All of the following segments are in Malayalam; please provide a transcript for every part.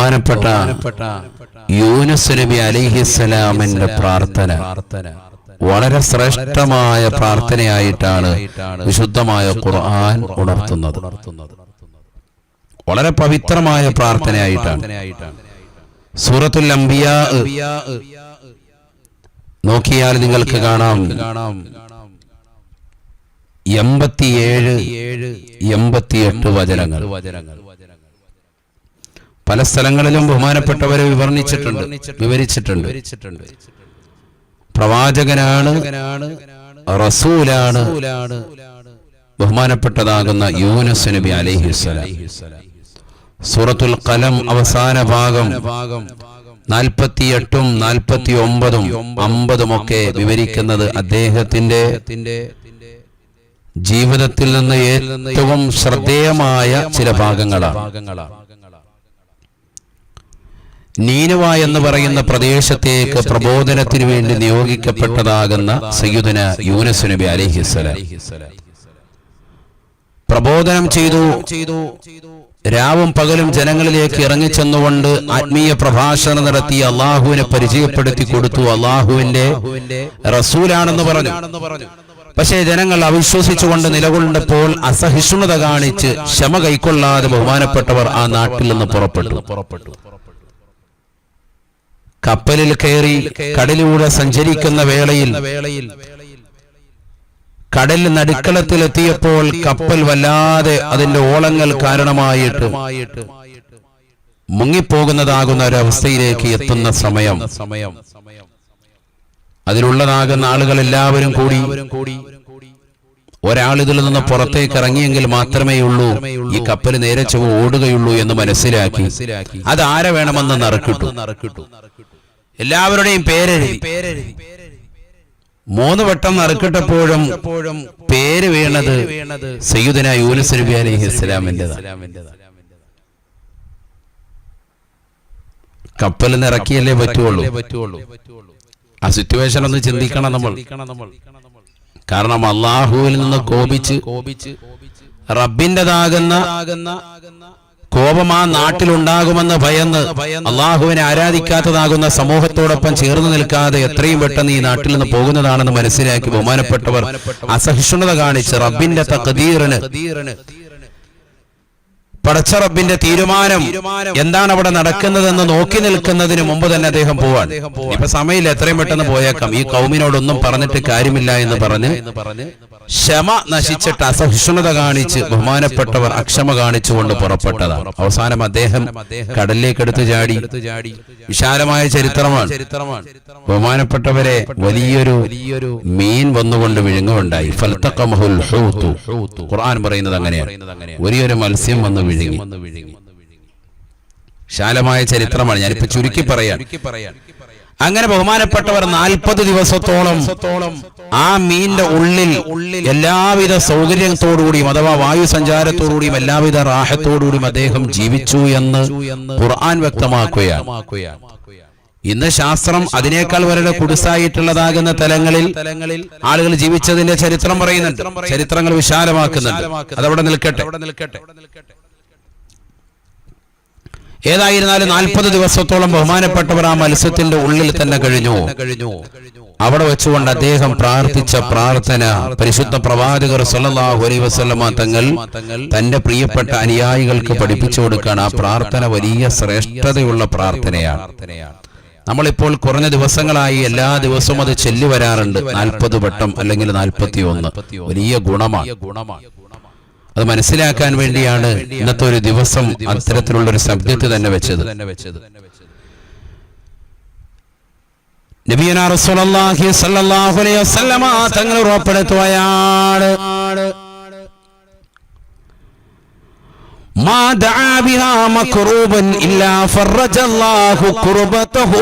ബഹുമാനപ്പെട്ട യൂനുസ് നബി അലൈഹിസ്സലാമിന്റെ പ്രാർത്ഥന വളരെ ശ്രേഷ്ഠമായ പ്രാർത്ഥനയായിട്ടാണ് വിശുദ്ധമായ ഖുർആൻ ഉണർത്തുന്നത്. വളരെ പവിത്രമായ പ്രാർത്ഥനയായിട്ടാണ്. സൂറത്തുൽ അംബിയാ നോക്കിയാൽ നിങ്ങൾക്ക് കാണാം 87-88 വചനങ്ങൾ. പല സ്ഥലങ്ങളിലും ബഹുമാനപ്പെട്ടവരെ വിവരിച്ചിട്ടുണ്ട്. പ്രവാചകനാണ്, റസൂലാണ് ബഹുമാനപ്പെട്ടതാകുന്ന യൂനുസ് നബി അലൈഹിസ്സലാം. സൂറത്തുൽ ഖലം അവസാന ഭാഗം 48-ഉം 49-ഉം 50-ഉം ഒക്കെ വിവരിക്കുന്നത് അദ്ദേഹത്തിന്റെ ജീവിതത്തിൽ നിന്ന് ഏറ്റവും ശ്രദ്ധേയമായ ചില ഭാഗങ്ങളാണ്. നീനുവ എന്ന് പറയുന്ന പ്രദേശത്തേക്ക് പ്രബോധനത്തിന് വേണ്ടി നിയോഗിക്കപ്പെട്ടതാകുന്ന സയ്യിദുന യൂനുസ് നബി അലൈഹിസ്സലാം പ്രബോധനം ചെയ്തു. രാവും പകലും ജനങ്ങളിലേക്ക് ഇറങ്ങിച്ചെന്നുകൊണ്ട് ആത്മീയ പ്രഭാഷണം നടത്തി അള്ളാഹുവിനെ പരിചയപ്പെടുത്തി കൊടുത്തു. അള്ളാഹുവിന്റെ റസൂലാണെന്ന് പറഞ്ഞു. പക്ഷേ ജനങ്ങൾ അവിശ്വസിച്ചുകൊണ്ട് നിലകൊണ്ടപ്പോൾ അസഹിഷ്ണുത കാണിച്ച് ക്ഷമ കൈക്കൊള്ളാതെ ബഹുമാനപ്പെട്ടവർ ആ നാട്ടിൽ നിന്ന് പുറപ്പെട്ടു. കപ്പലിൽ കയറി കടലിലൂടെ സഞ്ചരിക്കുന്ന വേളയിൽ കടൽ നടുക്കളത്തിലെത്തിയപ്പോൾ കപ്പൽ വല്ലാതെ അതിന്റെ ഓളങ്ങൾ കാരണമായിട്ട് മുങ്ങിപ്പോകുന്നതാകുന്ന ഒരവസ്ഥയിലേക്ക് എത്തുന്ന സമയം അതിലുള്ളതാകുന്ന ആളുകൾ എല്ലാവരും കൂടി ഒരാൾ ഇതിൽ നിന്ന് പുറത്തേക്ക് ഇറങ്ങിയെങ്കിൽ മാത്രമേ ഉള്ളൂ ഈ കപ്പൽ നേരെ ചൊവ്വ ഓടുകയുള്ളൂ എന്ന് മനസ്സിലാക്കി അത് ആരെ വേണമെന്ന് നറുക്കിട്ടു. എല്ലാവരുടെയും പേരെഴുതി. 3 വട്ടം നറുക്കിട്ടപ്പോഴും പേര് വീണത് സയ്യിദുനാ യൂനുസ് നബി അലൈഹിസ്സലാമിന്റേതാണ്. കപ്പലിൽ നിന്ന് ഇറക്കിയല്ലേ പറ്റുള്ളൂ. ആ സിറ്റുവേഷൻ ഒന്ന് ചിന്തിക്കണം നമ്മൾ. കാരണം അള്ളാഹുവിൽ നിന്ന് കോപിച്ച് റബ്ബിൻ്റെതാകുന്ന കോപം ആ നാട്ടിലുണ്ടാകുമെന്ന് ഭയന്ന് അള്ളാഹുവിനെ ആരാധിക്കാത്തതാകുന്ന സമൂഹത്തോടൊപ്പം ചേർന്ന് നിൽക്കാതെ എത്രയും പെട്ടെന്ന് ഈ നാട്ടിൽ നിന്ന് പോകുന്നതാണെന്ന് മനസ്സിലാക്കി ബഹുമാനപ്പെട്ടവർ അസഹിഷ്ണുത കാണിച്ച് റബ്ബിന്റെ തഖ്ദീറിന്, പടച്ച റബ്ബിന്റെ തീരുമാനം എന്താണ് അവിടെ നടക്കുന്നതെന്ന് നോക്കി നിൽക്കുന്നതിന് മുമ്പ് തന്നെ അദ്ദേഹം പോവാൻ. ഇപ്പൊ സമയമില്ല, എത്രയും പെട്ടെന്ന് പോയേക്കാം, ഈ കൗമിനോടൊന്നും പറഞ്ഞിട്ട് കാര്യമില്ല എന്ന് പറഞ്ഞ് ക്ഷമ നശിച്ചിട്ട് അസഹിഷ്ണുത കാണിച്ച് ബഹുമാനപ്പെട്ടവർ അക്ഷമ കാണിച്ചുകൊണ്ട് പുറപ്പെട്ടതാണ്. അവസാനം അദ്ദേഹം കടലിലേക്കെടുത്ത് ചാടി. വിശാലമായ ചരിത്രമാണ്. ബഹുമാനപ്പെട്ടവരെ വലിയൊരു മീൻ വന്നുകൊണ്ട് വിഴുങ്ങുണ്ടായി. ഫൽതഖമഹുൽ ഹൂതു. ഖുർആൻ പറയുന്നത് അങ്ങനെയാണ്, വലിയൊരു മത്സ്യം വന്ന് വിഴുങ്ങി. വിശാലമായ ചരിത്രമാണ്, ഞാനിപ്പോ ചുരുക്കി പറയാൻ. അങ്ങനെ ബഹുമാനപ്പെട്ടവർ 40 ദിവസത്തോളം ആ മീനിന്റെ ഉള്ളിൽ എല്ലാവിധ സൗകര്യത്തോടുകൂടിയും അഥവാ വായു സഞ്ചാരത്തോടുകൂടിയും എല്ലാവിധ റാഹത്തോടുകൂടിയും അദ്ദേഹം ജീവിച്ചു എന്ന് ഖുർആൻ വ്യക്തമാക്കുകയാണ്. ഇന്ന് ശാസ്ത്രം അതിനേക്കാൾ വളരെ കുടുസായിട്ടുള്ളതാകുന്ന തലങ്ങളിൽ ആളുകൾ ജീവിച്ചതിന്റെ ചരിത്രം പറയുന്നുണ്ട്, ചരിത്രങ്ങൾ വിശാലമാക്കുന്നുണ്ട്. അതവിടെ നിൽക്കട്ടെ. ഏതായിരുന്നാലും 40 ദിവസത്തോളം ബഹുമാനപ്പെട്ടവർ ആ മത്സ്യത്തിന്റെ ഉള്ളിൽ തന്നെ കഴിഞ്ഞു. അവിടെ വെച്ചുകൊണ്ട് അദ്ദേഹം പ്രാർത്ഥിച്ച പ്രാർത്ഥന പരിശുദ്ധ പ്രവാചകർ സല്ലല്ലാഹു അലൈഹി വസല്ലമ തങ്ങൾ തന്റെ പ്രിയപ്പെട്ട അനുയായികൾക്ക് പഠിപ്പിച്ചു കൊടുക്കുകയാണ്. ആ പ്രാർത്ഥന വലിയ ശ്രേഷ്ഠതയുള്ള പ്രാർത്ഥനയാണ്. നമ്മളിപ്പോൾ കുറഞ്ഞ ദിവസങ്ങളായി എല്ലാ ദിവസവും അത് ചൊല്ലി വരാറുണ്ട്. 40 വട്ടം അല്ലെങ്കിൽ 41. വലിയ ഗുണമാണ്. അത് മനസ്സിലാക്കാൻ വേണ്ടിയാണ് ഇന്നത്തെ ഒരു ദിവസം അത്തരത്തിലുള്ള ഒരു സബ്ജക്ട് തന്നെ വെച്ചത്. നബിയനാ റസൂലുള്ളാഹി സ്വല്ലല്ലാഹു അലൈഹി വസല്ലമ തങ്ങൾ ഉറപ്പെടുത്തുകയാണ്, മാ ദഅ ബിഹാ മക്റൂബൻ ഇല്ലാ ഫറജല്ലാഹു കുർബതഹു.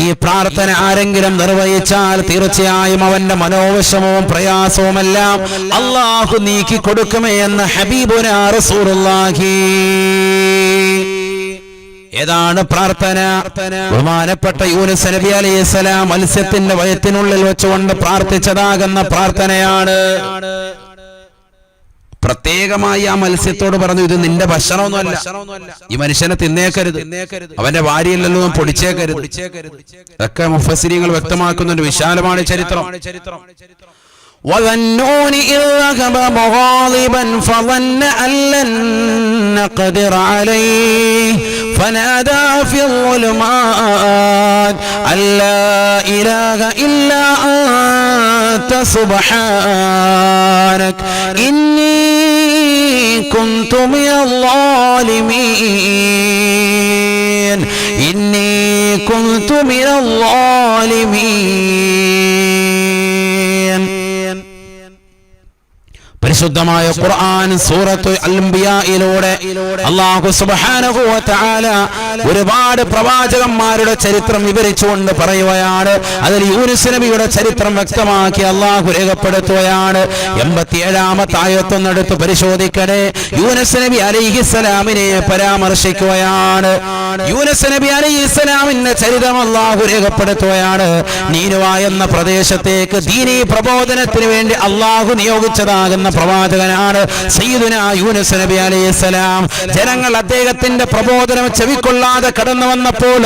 ഈ പ്രാർത്ഥന ആരെങ്കിലും നിർവഹിച്ചാൽ തീർച്ചയായും അവന്റെ മനോവിഷമവും പ്രയാസവുമെല്ലാം അല്ലാഹു നീക്കി കൊടുക്കുമേ എന്ന് ഹബീബുനാ റസൂലുള്ളാഹി. ഏതാണ് പ്രാർത്ഥന? ബഹുമാനപ്പെട്ട യൂനുസ് നബി അലൈഹിസ്സലാം മത്സ്യത്തിന്റെ വയറ്റിനുള്ളിൽ വെച്ചുകൊണ്ട് പ്രാർത്ഥിച്ചതാകുന്ന പ്രാർത്ഥനയാണ്. പ്രത്യേകമായി ആ മത്സ്യത്തോട് പറഞ്ഞു, ഇത് നിന്റെ ഭക്ഷണമൊന്നുമല്ല, ഈ മനുഷ്യനെ തിന്നേക്കരുത്, അവന്റെ ഭാര്യയിലല്ലോ പൊടിച്ചേക്കരുത്. ഇതൊക്കെ മുഫസ്സിരീങ്ങൾ വ്യക്തമാക്കുന്നുണ്ട്. വിശാലമാണ് ചരിത്രം. وَظَنُّونِ إِذْ ذَهَبَ مُغَاضِبًا فَظَنَّ أَن لَّن نَّقْدِرَ عَلَيْهِ فَنَادَىٰ فِي الظُّلُمَاتِ أَن لَّا إِلَٰهَ إِلَّا أَنتَ سُبْحَانَكَ إِنِّي كُنتُ مِنَ الظَّالِمِينَ إِنِّي كُنتُ مِنَ الظَّالِمِينَ. പരിശുദ്ധമായ ഖുർആൻ സൂറത്തു അൽ-അംബിയായിലൂടെ അല്ലാഹു സുബ്ഹാനഹു വ തആല ഒരുപാട് പ്രവാചകന്മാരുടെ ചരിത്രം വിവരിച്ചുകൊണ്ട് പറയുകയാണ്. അതിൽ യൂനുസ് നബിയുടെ ചരിത്രം വ്യക്തമാക്കി അല്ലാഹു രേഖപ്പെടുത്തുകയാണ്. 87-ാമത്തെ ആയത്തൊന്ന് എടുത്ത് പരിശോധിക്കണേ. യൂനുസ് നബി അലൈഹിസ്സലാമിനെ പരാമർശിക്കുകയാണ്. യൂനുസ് നബി അലൈഹിസ്സലാമിന്റെ ചരിത്രം അല്ലാഹു രേഖപ്പെടുത്തുകയാണ്. നീനുവ എന്ന പ്രദേശത്തേക്ക് ദീനീ പ്രബോധനത്തിന് വേണ്ടി അല്ലാഹു നിയോഗിച്ചതാകുന്ന പ്രവാചകനാണ് സയ്യിദുനാ യൂനുസ് നബി അലൈഹിസ്സലാം. ജനങ്ങൾ അദ്ദേഹത്തിന്റെ പ്രബോധനം ചെവിക്കൊള്ളാതെ കടന്നു വന്നപ്പോൾ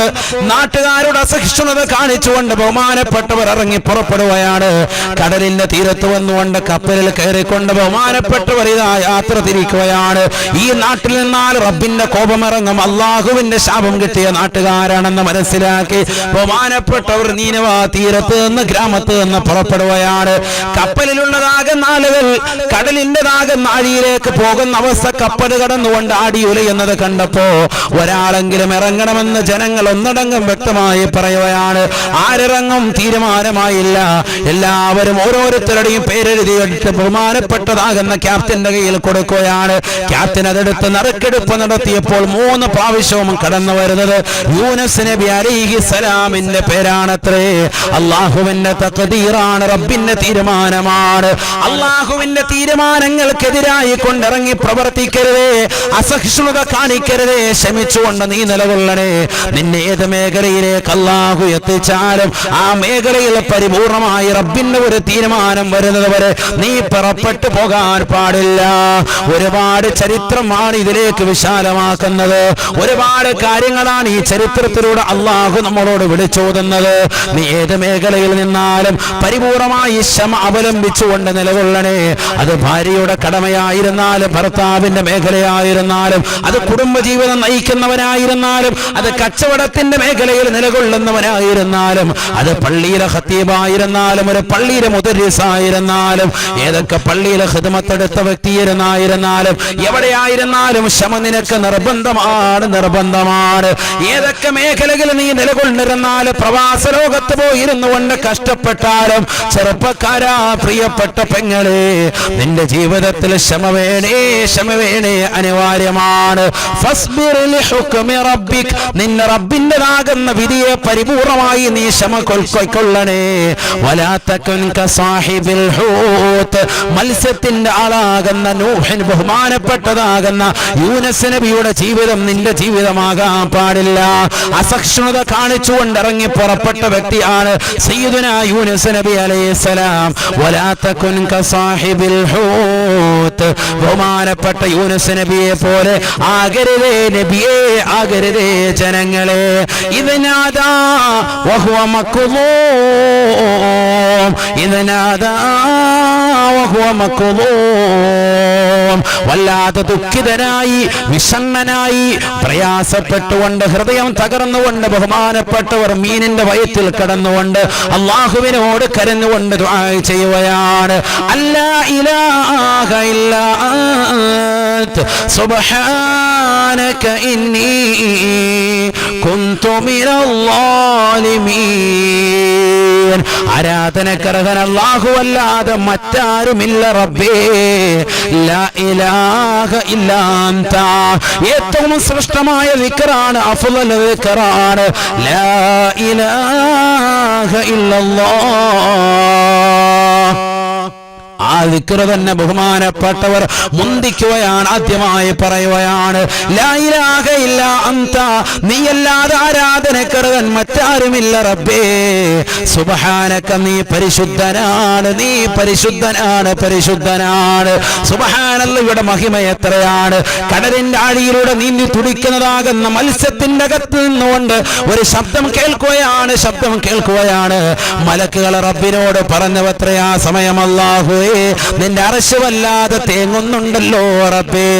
നാട്ടുകാരുടെ അസഹിഷ്ണുത കാണിച്ചുകൊണ്ട് ബഹുമാനപ്പെട്ടവർ ഇറങ്ങി പുറപ്പെടുകയാണ്. കടലിന്റെ തീരത്ത് വന്നുകൊണ്ട് കപ്പലിൽ കയറിക്കൊണ്ട് ബഹുമാനപ്പെട്ടവർ ഇതാ യാത്ര തിരിക്കുകയാണ്. ഈ നാട്ടിൽ നിന്നാൽ റബ്ബിന്റെ കോപമിറങ്ങും, അള്ളാഹുവിന്റെ ശാപം കിട്ടിയ നാട്ടുകാരാണെന്ന് മനസ്സിലാക്കി ബഹുമാനപ്പെട്ടവർ നീനവ തീരത്ത് നിന്ന് ഗ്രാമത്ത് നിന്ന് പുറപ്പെടുകയാണ്. കപ്പലിലുള്ളതാകുന്ന ആളുകൾ കടലിൻ്റെതാകുന്ന ആഴിയിലേക്ക് പോകുന്ന അവസ്ഥ കപ്പൽ കടന്നുകൊണ്ട് ആടിയുലയുന്നത് കണ്ടപ്പോ ഒരാളെങ്കിലും ഇറങ്ങണമെന്ന് ജനങ്ങൾ ഒന്നടങ്കം വ്യക്തമായി പറയുകയാണ്. ആരിറങ്ങും തീരുമാനമായില്ല. എല്ലാവരും ഓരോരുത്തരുടെയും പേരെഴുതിയിട്ട് ബഹുമാനപ്പെട്ടതാകുന്ന ക്യാപ്റ്റന്റെ കയ്യിൽ കൊടുക്കുകയാണ്. ക്യാപ്റ്റൻ അതെടുത്ത് നറുക്കെടുപ്പ് നടത്തിയപ്പോൾ 3 പ്രാവശ്യവും കടന്നു വരുന്നത് യൂനുസ് നബി അലൈഹിസ്സലാമിന്റെ പേരാണത്രേ. അള്ളാഹുവിന്റെ തഖ്ദീറാണ്, റബ്ബിന്റെ തീരുമാനമാണ്. അള്ളാഹുവിന്റെ തീരുമാനങ്ങൾക്കെതിരായി കൊണ്ടിറങ്ങി പ്രവർത്തിക്കരുതേ, അസഹിഷ്ണുത കാണിക്കരുതേ, ക്ഷമിച്ചുകൊണ്ട് നീ നിലകൊള്ളണേ. നിന്നെ ഏത് മേഖലയിലേക്ക് അള്ളാഹു എത്തിച്ചാലും ആ മേഖലയിൽ പരിപൂർണമായി റബ്ബിന്റെ ഒരു തീരുമാനം വരുന്നത് വരെ നീ പുറപ്പെട്ടു പോകാൻ പാടില്ല. ഒരുപാട് ചരിത്രമാണ് ഇതിലേക്ക് വിശാലമാക്കുന്നത്. ഒരുപാട് കാര്യങ്ങളാണ് ഈ ചരിത്രത്തിലൂടെ അള്ളാഹു നമ്മളോട് വിളിച്ചോതുന്നത്. നീ ഏത് മേഖലയിൽ നിന്നാലും പരിപൂർണമായി ക്ഷമ അവലംബിച്ചുകൊണ്ട് നിലകൊള്ളണേ. അത് ഭാര്യയുടെ കടമയായിരുന്നാലും, ഭർത്താവിന്റെ മേഖലയായിരുന്നാലും, അത് കുടുംബജീവിതം നയിക്കുന്നവനായിരുന്നാലും, അത് കച്ചവടത്തിന്റെ മേഖലയിൽ നിലകൊള്ളുന്നവനായിരുന്നാലും, അത് പള്ളിയിലെ ഖത്തീബായിരുന്നാലും, ഒരു പള്ളിയിലെ മുദരിസായിരുന്നാലും, ഏതൊക്കെ പള്ളിയിലെ ഖിദ്മത്തെടുത്ത വ്യക്തിയിരുന്നായിരുന്നാലും, എവിടെയായിരുന്നാലും ക്ഷമ നിനക്ക് നിർബന്ധമാണ്. ഏതൊക്കെ മേഖലകളിൽ നീ നിലകൊണ്ടിരുന്നാലും, പ്രവാസ ലോകത്ത് പോയിരുന്നു കൊണ്ട് കഷ്ടപ്പെട്ടാലും, ചെറുപ്പക്കാരാ പ്രിയപ്പെട്ട പെങ്ങളെ, നിന്റെ ജീവിതത്തിൽ ക്ഷമ വേണേ അനിവാര്യമാണ്. ഫസ്ബിർ ലിഹുക്മി റബ്ബിക്, നിന്റെ റബ്ബിന്റെതാകുന്ന വിധിയെ പരിപൂർണമായി നീ ക്ഷമ കൊള്ളണേ. വലാ തകുൻ കസാഹിബിൽ ഹൂത്ത്, മത്സ്യത്തിന്റെ ആളാകുന്ന നൂഹിൻ ബഹുമാനപ്പെട്ടതാകുന്ന യൂനുസ് നബിയുടെ ജീവിതം നിന്റെ ജീവിതമാകാൻ പാടില്ല. അസഹിഷ്ണുത കാണിച്ചുകൊണ്ട് ഇറങ്ങി പുറപ്പെട്ട വ്യക്തിയാണ് സയ്യിദുനാ യൂനുസ് നബി അലൈഹിസ്സലാം. വലാ തകുൻ കസാഹിബിൽ ഹൂത്ത്, ബഹുമാനപ്പെട്ട യൂനുസ് നബിയെ പോലെ ആകരുതേ നബിയെ, ആകരുതേ ജനങ്ങളെ. ഇദ്നാദാ വഹുവ മക്ദൂം, ഇദ്നാദാ വഹുവ മക്ദൂം. വല്ലാതെ ദുഃഖിതനായി, വിഷണ്ണനായി, പ്രയാസപ്പെട്ടുകൊണ്ട്, ഹൃദയം തകർന്നുകൊണ്ട് ബഹുമാനപ്പെട്ടവർ മീനിന്റെ വയറ്റിൽ കടന്നുകൊണ്ട് അള്ളാഹുവിനോട് കരഞ്ഞുകൊണ്ട് ദുആ ചെയ്യുകയാണ്. അല്ലാ ഇലാഹ ഇല്ലാ അൻത സുബ്ഹാനക ഇന്നി കുന്തു മിനൽ ളാലിമീൻ. ആരാധനക്കർഹൻ അല്ലാഹു അല്ലാതെ മറ്റാരുമില്ല റബ്ബേ. ലാ ഇലാഹ ഇല്ലാ അൻത, ഏറ്റവും ശ്രേഷ്ഠമായ ദിക്റാണ്, അഫ്ളൽ ദിക്റാണ് ലാ ഇലാഹ ഇല്ലല്ലാഹ്. ആ ദിക്ർ തന്നെ ബഹുമാനപ്പെട്ടവർ മുന്തിക്കുകയാണ്, ആദ്യമായി പറയുകയാണ് ലാ ഇലാഹ ഇല്ലാ അൻത, നീയല്ലാതെ ആരാധനക്കർഹൻ മറ്റാ മറ്റാരുമില്ല റബ്ബേ. സുബ്ഹാനക, നീ പരിശുദ്ധനാണ്, നീ പരിശുദ്ധനാണ്, പരിശുദ്ധനാണ്. സുബ്ഹാനല്ലാഹയുടെ മഹിമ എത്രയാണ്. കടലിന്റെ ആഴിയിലൂടെ നീന്തി തുടിക്കുന്നതാകുന്ന മത്സ്യത്തിന്റെ അകത്ത് നിന്നുകൊണ്ട് ഒരു ശബ്ദം കേൾക്കുകയാണ്, ശബ്ദം കേൾക്കുകയാണ്. മലക്കുകൾ റബ്ബിനോട് പറഞ്ഞവത്രയാ സമയം, അല്ലാഹുവേ നിന്റെ അർശ് വല്ലാതെ തേങ്ങുന്നുണ്ടല്ലോ റബ്ബേ.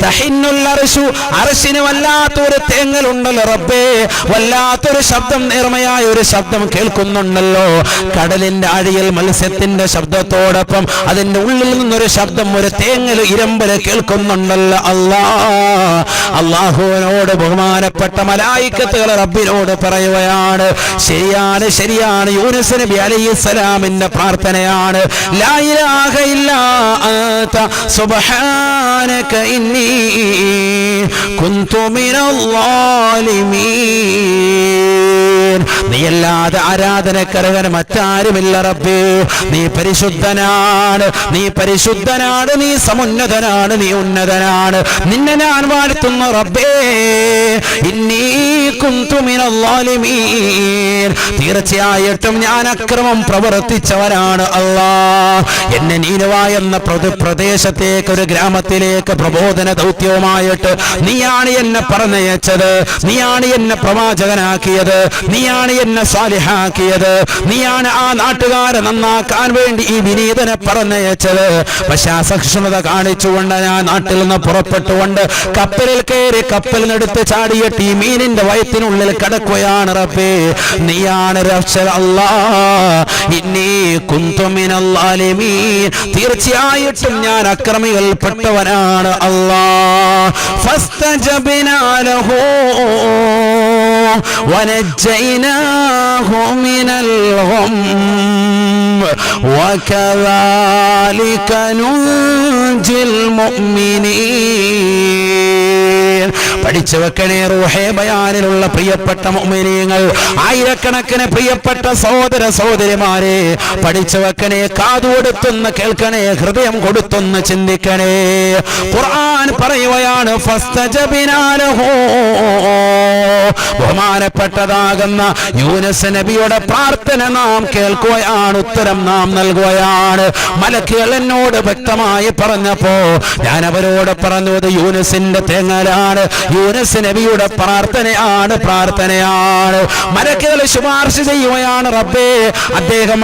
തഹിന്നുൽ അർശു, അർശിന് വല്ലാത്തൊരു തേങ്ങലുണ്ടല്ലോ റബ്ബേ. വല്ലാത്തൊരു ശബ്ദം, നേർമയായ ഒരു ശബ്ദം കേൾക്കുന്നുണ്ടല്ലോ. കടലിന്റെ അടിയിൽ മത്സ്യത്തിന്റെ ശബ്ദത്തോടൊപ്പം അതിന്റെ ഉള്ളിൽ നിന്നൊരു ശബ്ദം, ഒരു തേങ്ങല്, ഇരമ്പല് കേൾക്കുന്നുണ്ടല്ലോ. അല്ലാഹുവിനോട് ബഹുമാനപ്പെട്ട മലായിക്കത്തുകൾ റബ്ബിനോട് പറയുകയാണ്, ശരിയാണ്, ശരിയാണ്. യൂനുസ് നബി അലൈഹിസ്സലാമിന്റെ പ്രാർത്ഥനയാണ്, ലാ ഇലാഹ ഇല്ലാ അൻത സുബ്ഹാനക ഇന്നി കുന്തു മിനൽ ളാലിമീൻ. നീയല്ലാതെ ആരാധനക്കർഹൻ മറ്റാരുമില്ല റബ്ബേ. നീ പരിശുദ്ധനാണ്, നീ പരിശുദ്ധനാണ്, നീ സമുന്നതനാണ്, നീ ഉന്നതനാണ്. നിന്നെ ഞാൻ വാഴ്ത്തുന്നു റബ്ബേ. ഇന്നി കുന്തു മിനൽ ളാലിമീൻ, തീർച്ചയായിട്ടും ഞാൻ അക്രമം പ്രവർത്തിച്ചവനാണ് അല്ലാഹ്. എന്നെ നീനുവ എന്ന പ്രദേശത്തേക്ക്, ഒരു ഗ്രാമത്തിലേക്ക് പ്രബോധന ദൗത്യവുമായിട്ട് നീയാണ് എന്നെ പറഞ്ഞയച്ചത്, നീയാണ് എന്നെ പ്രവാചകനാക്കിയത്, നീയാണ് എന്നെ സാലിഹാക്കിയത്, നീയാണ് ആ നാട്ടുകാരെ നന്നാക്കാൻ വേണ്ടി ഈ വിനീതനെ പറഞ്ഞയച്ചത്. പക്ഷെ അസഹിഷ്ണുത കാണിച്ചുകൊണ്ട് ഞാൻ നാട്ടിൽ നിന്ന് പുറപ്പെട്ടുകൊണ്ട് കപ്പലിൽ കയറി കപ്പലിനെടുത്ത് ചാടിയിട്ട് ഈ മീനിന്റെ വയറ്റിനുള്ളിൽ കിടക്കുകയാണ് റബ്ബേ. നീയാണ് രക്ഷക അല്ലാഹ്. ഇന്നി കുന്തു മിനൽ ളാലിമീൻ, തീർച്ചയായിട്ടും ഞാൻ അക്രമികൾപ്പെട്ടവനാണ് അല്ലാഹ്. ഫസ്തജബ്നാ ലഹു വനജ്ജയ്നാഹു മിനൽ ഗം വകദാലിക നുൻജിൽ മുഅ്മിനീൻ. പഠിച്ചു വെക്കണേ റൂഹേ ബയാനിലുള്ള പ്രിയപ്പെട്ട മുഅ്മിനീങ്ങൾ, ആയിരക്കണക്കിന് പ്രിയപ്പെട്ട സഹോദര സഹോദരിമാരെ, പഠിച്ചു വെക്കണേ, കാതുകൊടുത്തൊന്ന് കേൾക്കണേ, ഹൃദയം കൊടുത്തൊന്ന് ചിന്തിക്കണേ. ഖുർആൻ പറയുകയാണ്, ഫസ്തജബ്നാ ലഹു, ബഹുമാനപ്പെട്ടതാകുന്ന യൂനുസ് നബിയുടെ പ്രാർത്ഥന നാം കേൾക്കുകയാണ്, ഉത്തരം നാം നൽകുകയാണ്. മലക്കുകൾ എന്നോട് വ്യക്തമായി പറഞ്ഞപ്പോ ഞാൻ അവരോട് പറഞ്ഞത് യൂനുസിന്റെ തേങ്ങലാണ്, യൂനുസ് നബിയുടെ പ്രാർത്ഥനയാണ്, പ്രാർത്ഥനയാണ്. മലക്കുകൾ ശുപാർശ ചെയ്യുകയാണ്, റബ്ബേ അദ്ദേഹം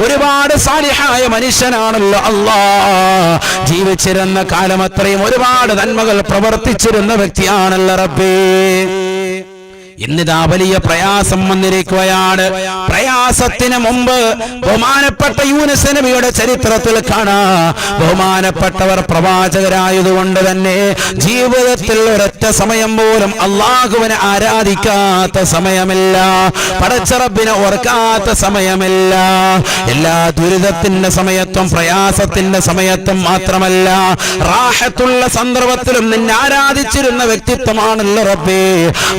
ഒരുപാട് സാലിഹായ മനുഷ്യനാണല്ലോ അല്ലാഹ്. ജീവിച്ചിരുന്ന കാലം അത്രയും ഒരുപാട് നന്മകൾ പ്രവർത്തിച്ചിരുന്ന വ്യക്തിയാണല്ലോ റബ്ബേ. ഇന്നിതാ വലിയ പ്രയാസം വന്നിരിക്കുകയാണ്. പ്രയാസത്തിന് മുമ്പ് ബഹുമാനപ്പെട്ട യൂനുസ് നബിയുടെ ചരിത്രത്തിൽ കാണാം, ബഹുമാനപ്പെട്ടവർ പ്രവാചകരായതുകൊണ്ട് തന്നെ ജീവിതത്തിൽ ഒരൊറ്റ സമയം പോലും അല്ലാഹുവിനെ ആരാധിക്കാത്ത സമയമില്ല, പടച്ച റബ്ബിനെ ഓർക്കാത്ത സമയമില്ല. എല്ലാ ദുരിതത്തിന്റെ സമയത്തും പ്രയാസത്തിന്റെ സമയത്തും മാത്രമല്ല, റാഹത്തുള്ള സന്ദർഭത്തിലും നിന്നെ ആരാധിച്ചിരുന്ന വ്യക്തിത്വമാണല്ലോ റബ്ബേ.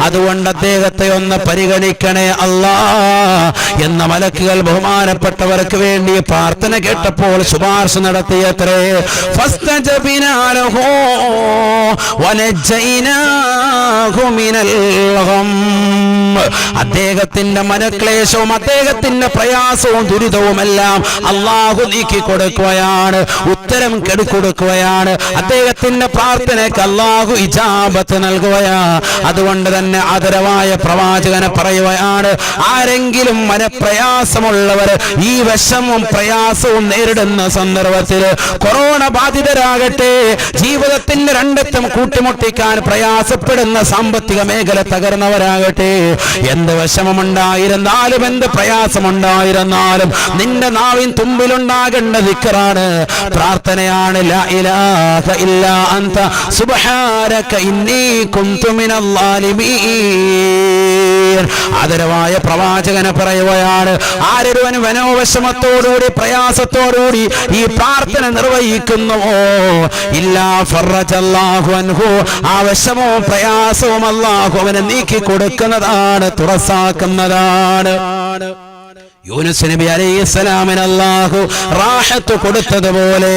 അതുകൊണ്ട് അദ്ദേഹത്തെ ഒന്ന് പരിഗണിക്കണേ അല്ലാഹ് എന്ന മലക്കുകൾ ബഹുമാനപ്പെട്ടവർക്ക് വേണ്ടി പ്രാർത്ഥന കേട്ടപ്പോൾ ശുപാർശ നടത്തിയത്രേ. ഫസ്തജബ്നാ ലഹു വനജ്ജയ്നാഹു മിനൽ ഗം. അദ്ദേഹത്തിന്റെ മനക്ലേശവും അദ്ദേഹത്തിന്റെ പ്രയാസവും ദുരിതവുമെല്ലാം അല്ലാഹു നീക്കി കൊടുക്കുകയാണ്, ഉത്തരം കൊടുക്കുകയാണ്. അദ്ദേഹത്തിന്റെ പ്രാർത്ഥനയ്ക്ക് അല്ലാഹു ഇജാബത്ത് നൽകുകയാണ്. അതുകൊണ്ട് തന്നെ ആദരവായ പ്രവാചകനെ പറയുകയാണ്, ആരെങ്കിലും മനപ്രയാസമുള്ളവർ ഈ വിഷമവും പ്രയാസവും നേരിടുന്ന സന്ദർഭത്തിൽ, കൊറോണ ബാധിതരാകട്ടെ, ജീവിതത്തിന്റെ രണ്ടറ്റം കൂട്ടിമുട്ടിക്കാൻ പ്രയാസപ്പെടുന്ന സാമ്പത്തിക മേഖല തകർന്നവരാകട്ടെ, എന്ത് വിഷമമുണ്ടായിരുന്നാലും എന്ത് പ്രയാസമുണ്ടായിരുന്നാലും നിന്റെ നാവിൻ തുമ്പിലുണ്ടാകേണ്ട ദിക്റാണ്, പ്രാർത്ഥനയാണ്. ലാ ഇലാഹ ഇല്ലാ അൻത സുബ്ഹാനക ഇന്നി കുന്തു മിനൽ ളാലിമീൻ. ആദരവായ പ്രവാചകനെ പറയുകയാണ്, ആരൊരുവൻ മനോവിഷമത്തോടുകൂടി പ്രയാസത്തോടുകൂടി ഈ പ്രാർത്ഥന നിർവഹിക്കുന്നുവോ, ഇല്ലാ ഫറജല്ലാഹു അൻഹു, ആ വിഷമവും പ്രയാസവും അല്ലാഹു അവനെ നീക്കി കൊടുക്കുന്നതാണ്, തുറസാക്കുന്നതാണ്. യൂനുസ് നബി അലൈഹിസ്സലാമിന് അല്ലാഹു റാഹത്ത് കൊടുത്തതുപോലെ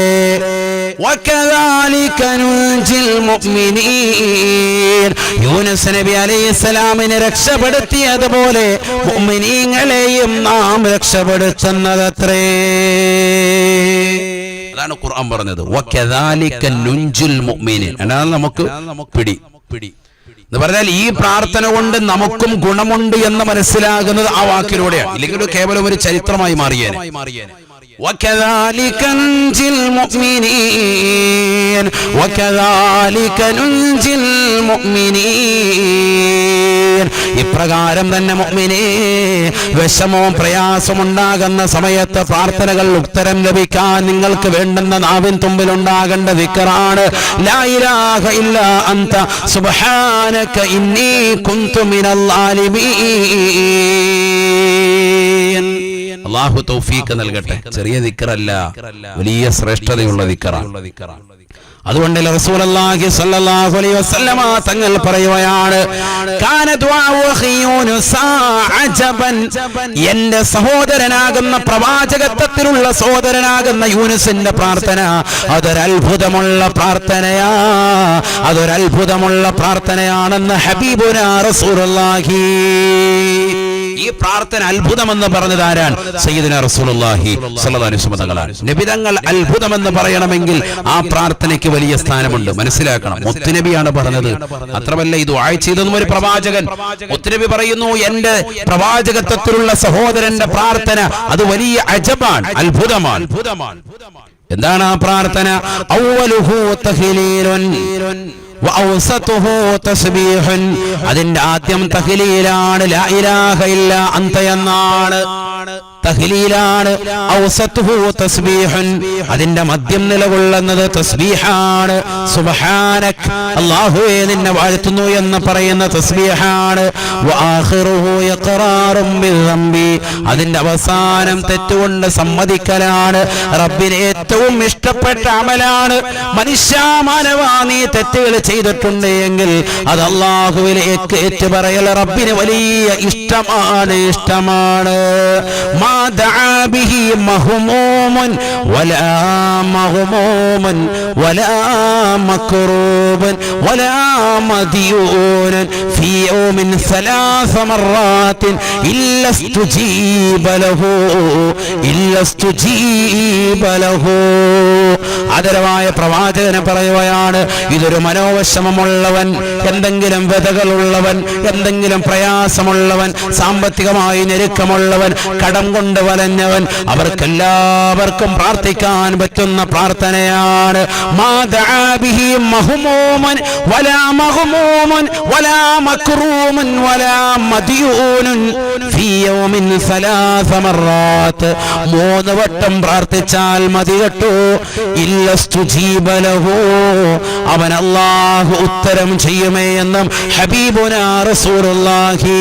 വകദാലിക നുൻജിൽ മുഅ്മിനീൻ, യൂനുസ് നബി അലൈഹിസ്സലാമിനെ രക്ഷപ്പെടുത്തിയതുപോലെ മുഅ്മിനീങ്ങളെയും നാം രക്ഷപ്പെടുത്തുന്നതത്രേ. അതാണ് ഖുർആൻ പറഞ്ഞത്, വകദാലിക നുൻജിൽ മുഅ്മിനീൻ. എന്നാൽ നമുക്ക് പിടി എന്ന് പറഞ്ഞാൽ ഈ പ്രാർത്ഥന കൊണ്ട് നമുക്കും ഗുണമുണ്ട് എന്ന് മനസ്സിലാകുന്നത് ആ വാക്കിലൂടെയാണ്. ഇല്ലെങ്കിൽ കേവലം ഒരു ചരിത്രമായി മാറിയേനെ. وكذلك ننجي المؤمنين وكذلك ننجي المؤمنين. ഇപ്രകാരം തന്നെ മുഅ്മിനേ, വിഷമവും പ്രയാസവും ഉണ്ടാകുന്ന സമയത്ത് പ്രാർത്ഥനകൾ ഉത്തരം ലഭിക്കാൻ നിങ്ങൾക്ക് വേണ്ടുന്ന നാവിൻ തുമ്പിലുണ്ടാകേണ്ട ദിക്റാണ് ലാ ഇലാഹ ഇല്ലാ അൻത സുബ്ഹാനക ഇന്നി കുന്തു മിനൽ ളാലിമീൻ. അല്ലാഹു തൗഫീഖ് നൽകട്ടെ. ചെറിയ ദിക്റല്ല, വലിയ ശ്രേഷ്ഠതയുള്ള ദിക്റാണ്. അതുകൊണ്ട് റസൂലുള്ളാഹി സ്വല്ലല്ലാഹു അലൈഹി വസല്ലമ തങ്ങൾ പറയുകയാണ്, കാന ദുആഉ അഖീ യൂനുസ അജബൻ, എന്റെ സഹോദരനാകുന്ന പ്രവാചകത്വത്തിലുള്ള സഹോദരനാകുന്ന യൂനുസിന്റെ പ്രാർത്ഥന അതൊരത്ഭുതമുള്ള പ്രാർത്ഥനയാ, അതൊരത്ഭുതമുള്ള പ്രാർത്ഥനയാണെന്ന് ഹബീബുനാ റസൂലുള്ളാഹി. ഈ പ്രാർത്ഥന അത്ഭുതമെന്ന് പറഞ്ഞത് ആരാണ്? സയ്യിദുനാ റസൂലുള്ളാഹി സ്വല്ലല്ലാഹു അലൈഹി വസല്ലം തങ്ങളാണ്. നബിതങ്ങൾ അത്ഭുതമെന്ന് പറയണമെങ്കിൽ ആ പ്രാർത്ഥനയ്ക്ക് വലിയ സ്ഥാനമുണ്ട്, മനസ്സിലാക്കണം. മുത്തുനബിയാണ് പറഞ്ഞത്. അത്രവല്ല, ഇത് ദുആ ചെയ്തതും ഒരു പ്രവാചകൻ. മുത്തുനബി പറയുന്നു, എന്റെ പ്രവാചകത്വത്തിലുള്ള സഹോദരന്റെ പ്രാർത്ഥന അത് വലിയ അജബാണ്, അത്ഭുതമാണ്. എന്താണ് ആ പ്രാർത്ഥന? അവ്വലുഹു തഹ്ലീലുൻ വഔസതുഹു തസ്ബീഹുൻ. അതിന്റെ ആദ്യം തഹ്ലീലാണ്, ലാ ഇലാഹ ഇല്ലാ അൻത എന്നാണ്, തഹ്ലീലാണ്. ഔസതുഹു തസ്ബീഹുൻ, അതിന്റെ മധ്യം നിലകൊള്ളുന്നത് തസ്ബീഹാണ്. സുബ്ഹാനക, അല്ലാഹുവേ നിന്നെ വാഴ്ത്തുന്നു എന്ന് പറയുന്ന തസ്ബീഹാണ്. വആഖിറുഹു ഇഖ്റാറും ബിദ്ദംബി, അതിന്റെ അവസാനം തെറ്റുകൊണ്ട് സമ്മതിക്കലാണ്. റബ്ബിന് ഏറ്റവും ഇഷ്ടപ്പെട്ട അമലാണ്. മനുഷ്യ മാനവാ, നീ തെറ്റുകൾ ചെയ്തിട്ടുണ്ട് എങ്കിൽ അത് അല്ലാഹുവിലേക്ക് ഏറ്റുപറയൽ റബ്ബിന് വലിയ ഇഷ്ടമാണ്, ഇഷ്ടമാണ്. ما دعا به مهموم ولا مغموم ولا مكروب ولا مديون في يوم 3 مرات إلا استجيب له. ആദരവായ പ്രവാചകനെ പറയുകയാണ്, ഇതൊരു മനോവിഷമമുള്ളവൻ, എന്തെങ്കിലും വ്യതകളുള്ളവൻ, എന്തെങ്കിലും പ്രയാസമുള്ളവൻ, സാമ്പത്തികമായി ഞെരുക്കമുള്ളവൻ, കടം കൊണ്ട് വലഞ്ഞവൻ, അവർക്കെല്ലാവർക്കും പ്രാർത്ഥിക്കാൻ പറ്റുന്ന പ്രാർത്ഥനയാണ്. മാ ദഅാ ബിഹി മഹ്മൂമൻ വലാ മഗ്മൂമൻ വലാ മക്റൂമൻ വലാ മദ്യൂനൻ ഫീ യൗമിൻ 3 മർറാത്ത്. 3 വട്ടം പ്രാർത്ഥിച്ചാൽ മതി കേട്ടോ. ഇല്ലസ്തുജീബ ലഹു, അവൻ അല്ലാഹു ഉത്തരം ചെയ്യുമേ എന്നും ഹബീബുനാ റസൂലുള്ളാഹി.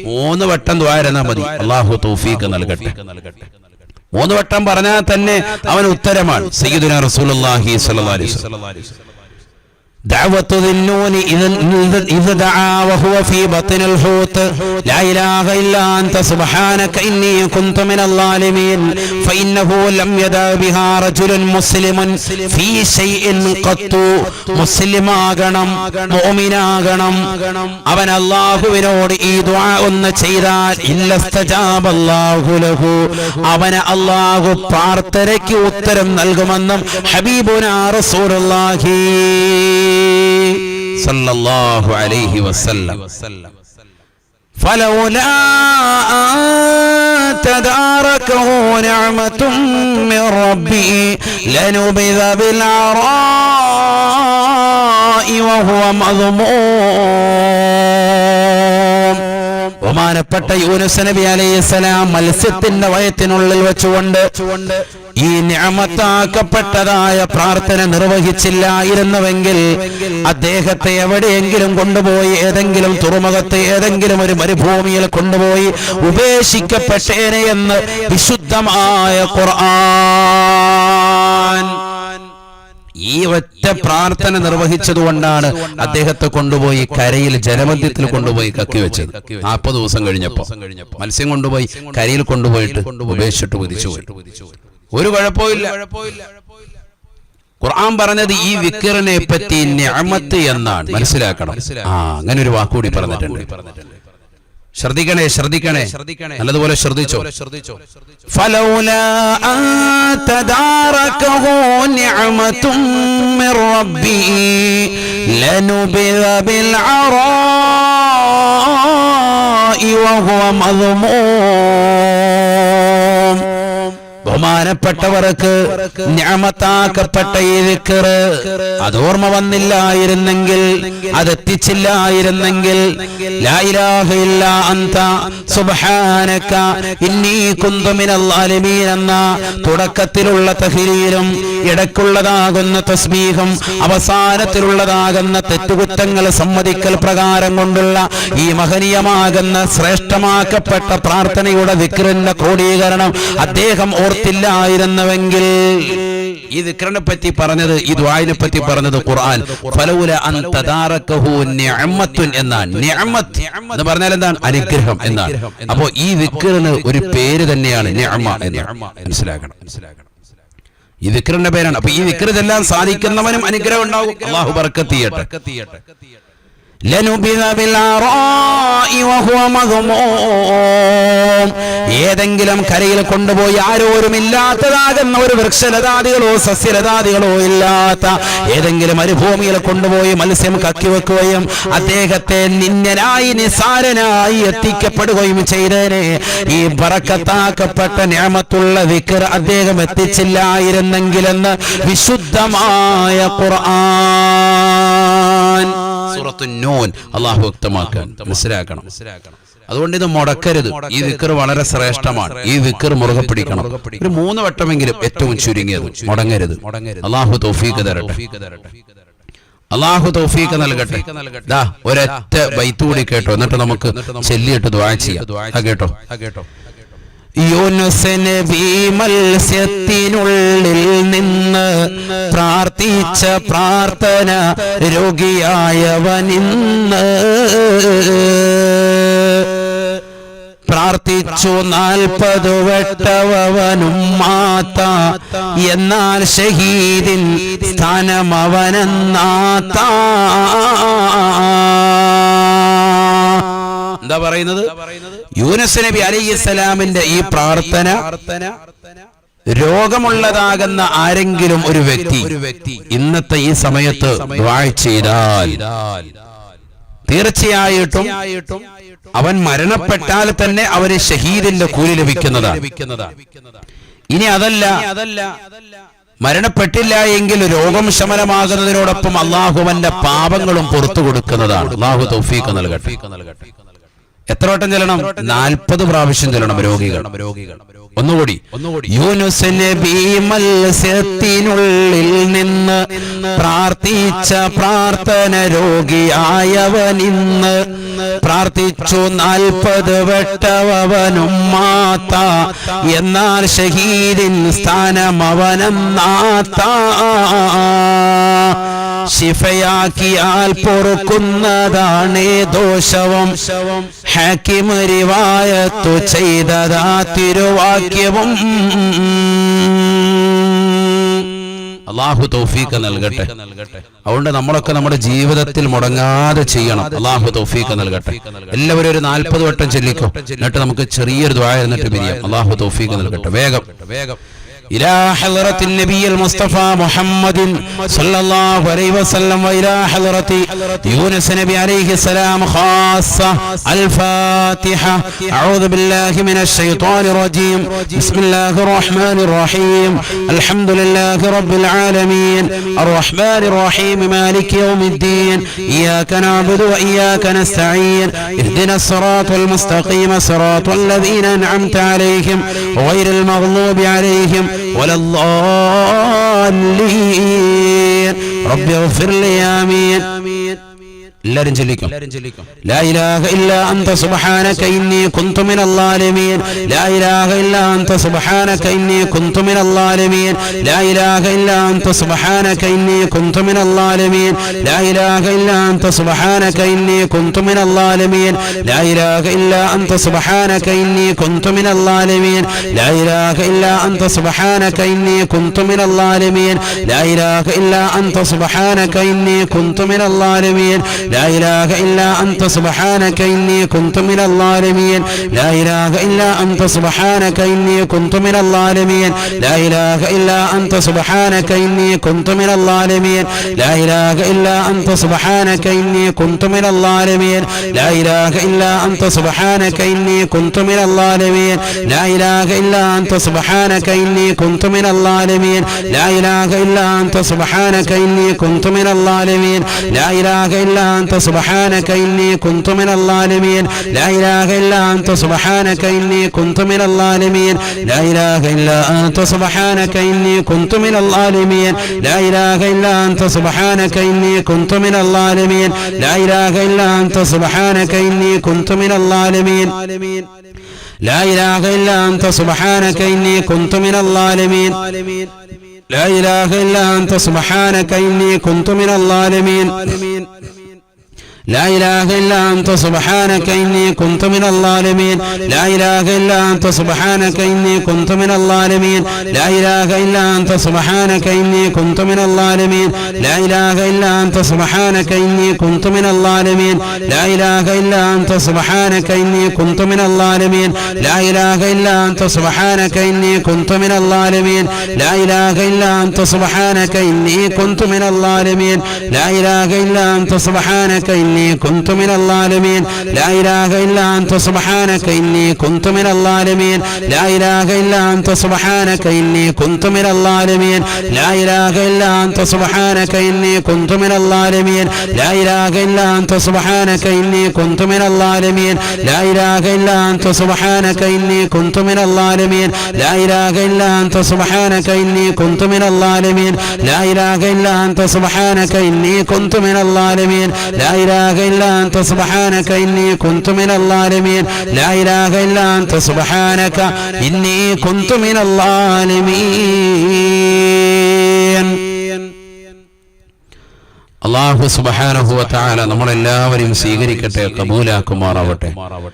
3 വട്ടം ദുആ ചെയ്താൽ മതി, അല്ലാഹു തൗഫീഖ് നൽകട്ടെ. 3 വട്ടം പറഞ്ഞാൽ തന്നെ അവൻ ഉത്തരമാണ്. സയ്യിദുനാ റസൂലുള്ളാഹി സ്വല്ലല്ലാഹു അലൈഹി വസല്ലം دعوة ذي النون إذا دعا وهو في بطن الحوت لا إله إلا أنت سبحانك إني كنت من الظالمين فإنه لم يدع بها رجل مسلم في شيء قط. مسلم ആകണം, മുഅ്മിനാകണം. അവൻ അല്ലാഹുവിനോട് ഈ ദുആ ഒന്ന് ചെയ്താൽ ഇല്ലസ്തജാബ അല്ലാഹു ലഹു, അവന് അല്ലാഹു പ്രാർത്ഥനയ്ക്ക് ഉത്തരം നൽകുമെന്നും ഹബീബുനാ റസൂലുള്ളാഹി സല്ലല്ലാഹു അലൈഹി വസല്ലം. ഫലൗലാ തദാറകഹു നിഅമതും മിർ റബ്ബി ലനുബിദ ബിൽ അറാഇ വഹുവ മദ്മൂം. ബഹുമാനപ്പെട്ട യൂനുസ് നബി അലൈഹിസ്സലാം മത്സ്യത്തിന്റെ വയറ്റിനുള്ളിൽ വെച്ചുകൊണ്ട് ഈ നിഅമത്താക്കപ്പെട്ടതായ പ്രാർത്ഥന നിർവഹിച്ചില്ലായിരുന്നുവെങ്കിൽ അദ്ദേഹത്തെ എവിടെയെങ്കിലും കൊണ്ടുപോയി ഏതെങ്കിലും തുറമുഖത്ത് ഏതെങ്കിലും ഒരു മരുഭൂമിയിൽ കൊണ്ടുപോയി ഉപേക്ഷിക്കപ്പെട്ടേനെ എന്ന് വിശുദ്ധമായ ഖുർആൻ. ഈ ഒറ്റ പ്രാർത്ഥന നിർവഹിച്ചതുകൊണ്ടാണ് അദ്ദേഹത്തെ കൊണ്ടുപോയി കരയിൽ ജലമധ്യത്തിൽ കൊണ്ടുപോയി കക്കി വെച്ചത്. 40 ദിവസം കഴിഞ്ഞപ്പോ മത്സ്യം കൊണ്ടുപോയി കരയിൽ കൊണ്ടുപോയിട്ട് ഉപേക്ഷിച്ചിട്ട് കുതിച്ചുപോയി. ഒരു കുഴപ്പമില്ല. ഖുർആൻ പറഞ്ഞത് ഈ വിക്റിനെ പറ്റി നിഅമത്ത് എന്നാണ്, മനസ്സിലാക്കണം. അങ്ങനെ ഒരു വാക്കുകൂടി പറഞ്ഞിട്ടുണ്ട്. ശ്രദ്ധിക്കണേ, നല്ലതുപോലെ ശ്രദ്ധിച്ചോ. ഫലൗലാ അൻ തദാറകഹു നിഅമതും മിർ റബ്ബി ലനുബിദ ബിൽ അറാഇ വഹുവ മദ്മൂം. ബഹുമാനപ്പെട്ടവർക്ക് നിഅമത്താക്കപ്പെട്ട ഈ ദിക്ർ അതോർമ്മ വന്നില്ലായിരുന്നെങ്കിൽ, അതെത്തിച്ചില്ലായിരുന്നെങ്കിൽ, ലാ ഇലാഹ ഇല്ലാ അൻത സുബ്ഹാനക ഇന്നി കുന്തു മിനൽ ളാലിമീൻ എന്ന തുടക്കത്തിലുള്ള തഹ്ലീലും ഇടയ്ക്കുള്ളതാകുന്ന തസ്ബീഹും അവസാനത്തിലുള്ളതാകുന്ന തെറ്റുകുറ്റങ്ങൾ സമ്മതിക്കൽ പ്രകാരം കൊണ്ടുള്ള ഈ മഹനീയമാകുന്ന ശ്രേഷ്ഠമാക്കപ്പെട്ട പ്രാർത്ഥനയുടെ ദിക്റിന്റെ ക്രോഡീകരണം അദ്ദേഹം ഓർത്തില്ലായിരുന്നുവെങ്കിൽ, ഈ ദിക്റിനെ പറ്റി പറഞ്ഞത്, ഈ ദുആയിനെ പറ്റി പറഞ്ഞത് ഖുർആൻ ഫലൗല അൻ തദാറകഹു നിഅമത്തുൻ എന്നാണ്. നിഅമത്ത് എന്ന് പറഞ്ഞാൽ എന്താണ്? അനുഗ്രഹം എന്നാണ്. അപ്പോൾ ഈ ദിക്റിന് ഒരു പേര് തന്നെയാണ് നിഅമ എന്ന്, മനസ്സിലാക്കണം. ഈ ദിക്റിന്റെ പേരാണ്. അപ്പൊ ഈ ദിക്ർ ഇതെല്ലാം സാധിക്കുന്നവനും അനുഗ്രഹം ഉണ്ടാകും. അല്ലാഹു ബർക്കത്ത് ചെയ്യട്ടെ. ഏതെങ്കിലും കരയിൽ കൊണ്ടുപോയി ആരോരുമില്ലാത്തതാകുന്ന ഒരു വൃക്ഷലതാദികളോ സസ്യലതാദികളോ ഇല്ലാത്ത ഏതെങ്കിലും മരുഭൂമിയിൽ കൊണ്ടുപോയി മത്സ്യം കക്കിവെക്കുകയും അദ്ദേഹത്തെ നിന്ദനായി നിസാരനായി എത്തിക്കപ്പെടുകയും ചെയ്തേനെ ഈ ബറക്കത്താക്കപ്പെട്ട നിഅമത്തുള്ള ദിക്ർ അദ്ദേഹം എത്തിച്ചില്ലായിരുന്നെങ്കിലെന്ന് വിശുദ്ധമായ ഖുർആൻ സൂറത്തുൻ നൂൻ അല്ലാഹു വ്യക്തമാക്കാൻ, മനസ്സിലാക്കണം. അതുകൊണ്ട് ഇത് മുടക്കരുത്. ഈ ദിക്ർ വളരെ ശ്രേഷ്ഠമാണ്. ഈ ദിക്ർ മുറുകെ പിടിക്കണം. ഒരു 3 വട്ടമെങ്കിലും ഏറ്റവും ചുരുങ്ങിയത് മുടങ്ങരുത്. അല്ലാഹു തൗഫീഖ് തരട്ടെ. അല്ലാഹു തൗഫീഖ് നൽകട്ടെ. ദാ ഒരൊറ്റ ബൈത്ത് കൂടി കേട്ടോ, എന്നിട്ട് നമുക്ക് ചൊല്ലിയിട്ട് ദുആ ചെയ്യാം. കേട്ടോ. യൂനുസ് നബി മത്സ്യത്തിനുള്ളിൽ നിന്ന് പ്രാർത്ഥിച്ച പ്രാർത്ഥന രോഗിയായവനിന്ന് പ്രാർത്ഥിച്ചു 40 വട്ടവനും മാത്ത, എന്നാൽ ഷഹീദിൻ സ്ഥാനമവനെന്നാത്ത. എന്താ പറയുന്നത്? യൂനുസ് നബി അലൈഹിസ്സലാമിന്റെ ഈ പ്രാർത്ഥന രോഗമുള്ളതാകുന്ന ആരെങ്കിലും ഒരു വ്യക്തി ഇന്നത്തെ ഈ സമയത്ത് ദുആ ചെയ്താൽ തീർച്ചയായിട്ടും അവൻ മരണപ്പെട്ടാൽ തന്നെ അവന് ഷഹീദിന്റെ കൂലി ലഭിക്കുന്നതാണ്. ഇനി അതല്ല, മരണപ്പെട്ടില്ല എങ്കിൽ രോഗം ശമനമാകുന്നതിനോടൊപ്പം അള്ളാഹുവന്റെ പാപങ്ങളും പുറത്തു കൊടുക്കുന്നതാണ്. അള്ളാഹു തൗഫീഖ് നൽകട്ടെ. എത്ര വട്ടം ചെല്ലണം? 40 പ്രാവശ്യം ചെല്ലണം രോഗികൾ. ഒന്നുകൂടി. യൂനുസ് നബി മത്സ്യത്തിനുള്ളിൽ നിന്ന് പ്രാർത്ഥിച്ച പ്രാർത്ഥന രോഗിയായവനിന്ന് പ്രാർത്ഥിച്ചു 40 വട്ടവനും മാത്ത, എന്നാൽ ഷഹീദിൻ സ്ഥാനമവനെന്നാത്ത. ശിഫയാക്കിയാൽ പൊറുക്കുന്നതാണേ ദോഷവും ഹക്കീം റിവായത്തു ചെയ്തതാ തിരുവാക്യവും. അല്ലാഹു തൗഫീഖ് നൽകട്ടെ. അതുകൊണ്ട് നമ്മളൊക്കെ നമ്മുടെ ജീവിതത്തിൽ മുടങ്ങാതെ ചെയ്യണം. അല്ലാഹു തൗഫീഖ് നൽകട്ടെ. എല്ലാവരും ഒരു 40 വട്ടം ചൊല്ലിക്കോ, എന്നിട്ട് നമുക്ക് ചെറിയൊരു ദുആ എന്നിട്ട് പിരിയാം. അല്ലാഹു തൗഫീഖ് നൽകട്ടെ. വേഗം. إلى حضرة النبي المصطفى محمد صلى الله عليه وسلم وإلى حضرة يونس نبي عليه السلام خاصة. الفاتحة. أعوذ بالله من الشيطان الرجيم. بسم الله الرحمن الرحيم. الحمد لله رب العالمين الرحمن الرحيم مالك يوم الدين إياك نعبد وإياك نستعين اهدنا الصراط المستقيم صراط الذين أنعمت عليهم غير المغضوب عليهم ولا الضالين رب اغفر لي آمين. എല്ലാവരും ചൊല്ലിക്കും. ലാ ഇലാഹ ഇല്ലാ അൻത സുബ്ഹാനക ഇന്നി കുന്തു മിനൽ ളാലിമീൻ. ലാ ഇലാഹ ഇല്ലാ അൻത സുബ്ഹാനക ഇന്നി കുന്തു മിനൽ ളാലിമീൻ. ലാ ഇലാഹ ഇല്ലാ അൻത സുബ്ഹാനക ഇന്നി കുന്തു മിനൽ ളാലിമീൻ. ലാ ഇലാഹ ഇല്ലാ അൻത സുബ്ഹാനക ഇന്നി കുന്തു മിനൽ ളാലിമീൻ. ലാ ഇലാഹ ഇല്ലാ അൻത സുബ്ഹാനക ഇന്നി കുന്തു മിനൽ ളാലിമീൻ. ലാ ഇലാഹ ഇല്ലാ അൻത സുബ്ഹാനക ഇന്നി കുന്തു മിനൽ ളാലിമീൻ. ലാ ഇലാഹ ഇല്ലാ അൻത സുബ്ഹാനക ഇന്നി കുന്തു മിനൽ ളാലിമീൻ. ലാ ഇലാഹ ഇല്ലാ അൻത സുബ്ഹാനക ഇന്നി കുന്തു മിനൽ ളാലിമീൻ. ലാ ഇലാഹ ഇല്ലാ അൻത സുബ്ഹാനക ഇന്നി കുന്തു മിനൽ ളാലിമീൻ. ലാ ഇലാഹ ഇല്ലാ അൻത സുബ്ഹാനക ഇന്നി കുന്തു മിനൽ ളാലിമീൻ. ലാ ഇലാഹ ഇല്ലാ അൻത സുബ്ഹാനക ഇന്നി കുന്തു മിനൽ ളാലിമീൻ. ലാ ഇലാഹ ഇല്ലാ അൻത സുബ്ഹാനക ഇന്നി കുന്തു മിനൽ ളാലിമീൻ. ലാ ഇലാഹ ഇല്ലാ അൻത സുബ്ഹാനക ഇന്നി കുന്തു മിനൽ ളാലിമീൻ. ലാ ഇലാഹ ഇല്ലാ അൻത സുബ്ഹാനക ഇന്നി കുന്തു മിനൽ ളാലിമീൻ. ലാ ഇലാഹ ഇല്ലാ അൻത സുബ്ഹാനക ഇന്നി കുന്തു മിനൽ ളാലിമീൻ. ലാ ഇലാഹ ഇല്ലാ അൻത സുബ്ഹാനക ഇന്നി കുന്തു മിനൽ ളാലിമീൻ. ലാ ഇലാഹ ഇല്ലാ അൻത സുബ്ഹാനക ഇന്നി കുന്തു മിനൽ ളാലിമീൻ. ലാ ഇലാഹ ഇല്ലാ അൻത സുബ്ഹാനക ഇന്നി കുന്തു മിനൽ ളാലിമീൻ. ലാ ഇലാഹ ഇല്ലാ അൻത സുബ്ഹാനക ഇന്നി കുന്തു മിനൽ ളാലിമീൻ. ലാ ഇലാഹ ഇല്ലാ അൻത സുബ്ഹാനക ഇന്നി കുന്തു മിനൽ ളാലിമീൻ. ലാ ഇലാഹ ഇല്ലാ അൻത സുബ്ഹാനക ഇന്നി കുന്തു മിനൽ ളാലിമീൻ. لا إله إلا أنت سبحانك إني كنت من الظالمين. لا إله إلا أنت سبحانك إني كنت من الظالمين. لا إله إلا أنت سبحانك إني كنت من الظالمين. لا إله إلا أنت سبحانك إني كنت من الظالمين. لا إله إلا أنت سبحانك إني كنت من الظالمين. لا إله إلا أنت سبحانك إني كنت من الظالمين. لا إله إلا أنت سبحانك إني كنت من الظالمين. لا إله إلا أنت سبحانك إني كنت من الظالمين. لا إله إلا أنت سبحانك إني كنت من الظالمين. لا إله إلا أنت سبحانك إني كنت من الظالمين. لا إله إلا أنت سبحانك إني كنت من الظالمين. لا إله إلا أنت سبحانك إني كنت من الظالمين. لا إله إلا أنت سبحانك إني كنت من الظالمين. لا إله إلا أنت سبحانك إني كنت من الظالمين. لا إله إلا أنت سبحانك إني كنت من الظالمين. لا إله إلا أنت سبحانك إني كنت من الظالمين. لا إله إلا أنت سبحانك إني كنت من الظالمين. അല്ലാഹു സുബ്ഹാനഹു വ തആല നമ്മളെല്ലാവരെയും സ്വീകരിക്കട്ടെ, കബൂലാക്കുമാറാവട്ടെ.